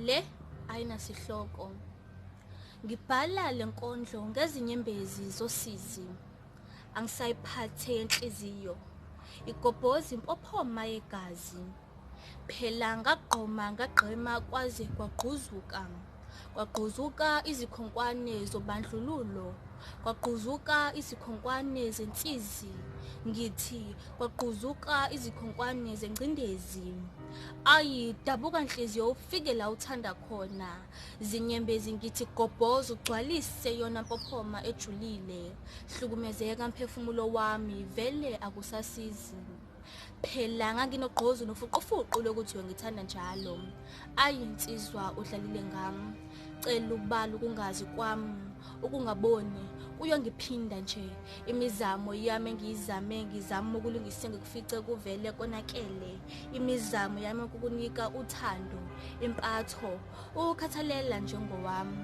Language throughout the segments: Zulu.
Le ayinasihloko. Ngibhala lenkondlo ngezinyembezi zosizi. Angisayiphathe enhliziyo. Igobhoza impophoma yegazi. Phela ngagqoma ngagqema kwaze kwagquzuka. Kwagquzuka izikhonkwane zobandlululo. Kwagquzuka izikhonkwane zensizi. Ngithi kwagquzuka izikhonkwane zengcindezi. Dabuka nhliziyo ufike la uthanda khona. Zinyembezi ngithi gobhoza ugcwalise yona mpophoma ejulile. Hlukumezeka mphefumulo wami vele akusasizi. Phela nganginogqozu nofuqufuqu lokuthi ngithanda njalo. Insizwa udlalile ngami. Cela ukubala ukungazi kwami, ukungaboni uyongiphinda nje. Imizamo yami ngizama ukulungisa ngikufice kuvele konakele. Imizamo yami ukukunika uthando, impatho, ukukhathalela njengowami.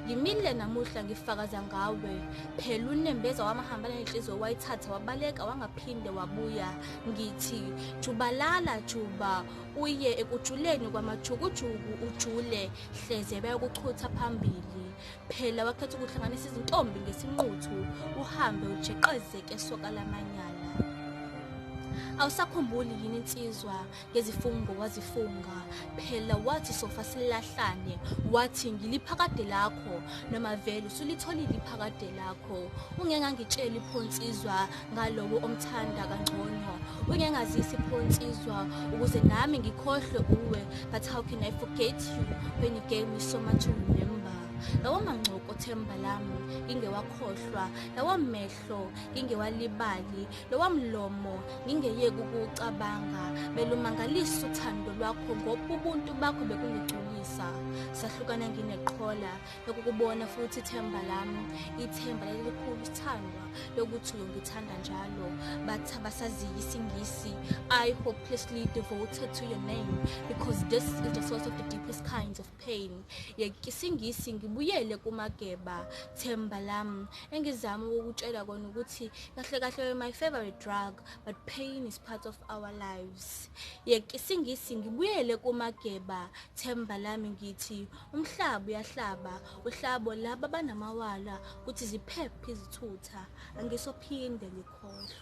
Ngimile namuhla ngifakaza ngawe. Phela unembeza wamahambana nenhliziyo wayithatha wabaleka wangaphinde wabuya. Ngithi jubalala juba uye ekujuleni kwamajukujuku ujule hleze bayakuchutha phambili. Phela wakhetha ukuhlanganisa izintombi ngesinquthu uhambe ujeqezeke soka lamanyala. Awusakhumbuli yini insizwa ngezifungo wazifunga. Phela wathi sofa silahlane, wathi ngiliphakade lakho noma vele usulitholile iphakade lakho. Ungengangitshela iphonsizwa ngalowo omthanda kangcono. Ungengazisi iphonsizwa ukuze nami ngikhohlwe uwe. But how can I forget you when you gave me so much to remember? Lawo mangcoko themba lami ngingewakhohlwa, lawo mehlo ngingewalibali, lawo mlomo ngingeyeki ukucabanga. Belumangalisa uthando lwakho ngoba ubuntu bakho bekungigculisa. Sahlukana ngineqhola lokukubona futhi ithemba lami, ithemba lelikhulu ithandwa lokuthi uyongithanda njalo. Bathi abasaziyo isingisi, I hopelessly devoted to your name because this is the source of the deepest kinds of pain. Isingisi ngibuyele kumageba themba lami engizama ukutshela kona ukuthi kahle kahle my favorite drug but pain is part of our lives. Isingisi ngibuyele kumageba themba lami ngithi umhlaba uyahlaba uhlabo laba banamawala ukuthi ziphephe izithutha angisophinde ngikhohlwe.